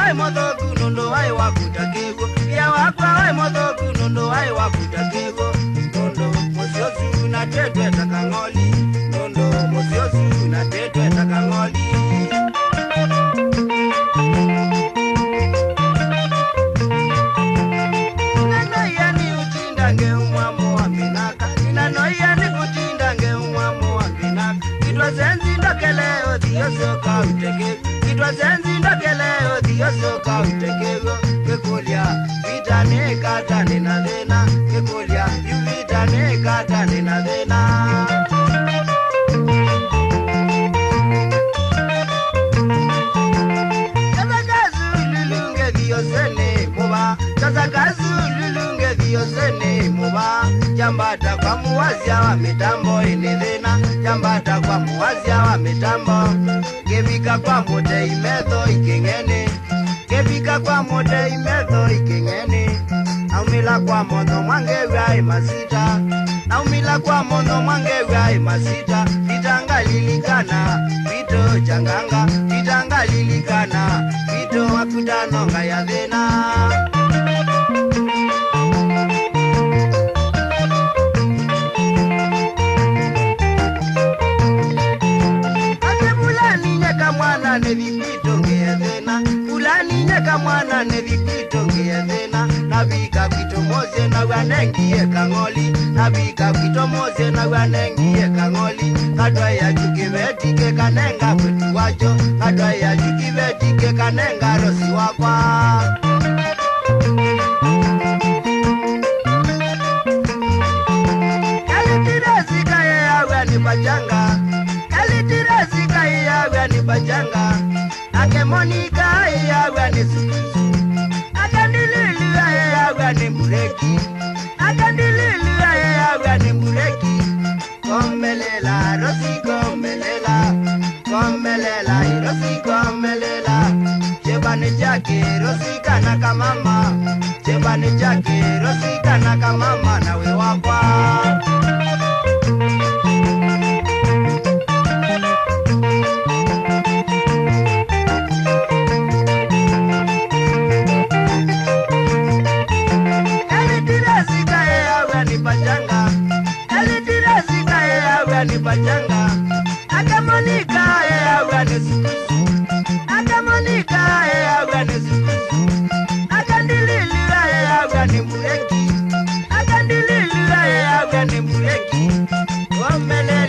wai motoku nondo wai wakutakego ya wakwa wai motoku nondo wai wakutakego nondo mosiosu na tetwe takangoli nondo mosiosu na tetwe takangoli Soka uteke, kitwa zenzi ndokeleo diyo soka utekego kekulia vitane katane na dena kekulia vitane katane na dena Jambata kwa muwazia wa mitambo inedhena Jambata kwa muwazia wa mitambo Gebika kwa mote imetho ikengene Gebika kwa mote imetho ikengene Naumila kwa mono mwange wai masita Naumila kwa mono mwange wai masita Vitanga lilikana, vito changanga Vitanga lilikana, vito wakutanonga ya dhena Kamwana nevipito ngiyezena Nabika kwito moze na wanengiye kangoli Nabika kwito moze na wanengiye kangoli Kadwa ya chukivetike kanenga kwetu wacho Kadwa ya chukivetike kanenga rosi wakwa Kalitirezika ye yawe ni bajanga Kalitirezika ye yawe ni bajanga Akemonika yawe ni sukusu Akandililu yawe ni mureki Akandililu yawe ni mureki Komelela, rosi komelela Komelela, rosi komelela Chebane jake, rosi kanaka mama Chebane jake, rosi kanaka mama na we wakwa Bajanga Akamonika yawe ni sukusu Akamonika yawe ni sukusu Akandililu yawe ni mureki Akandililu yawe ni mureki Komelela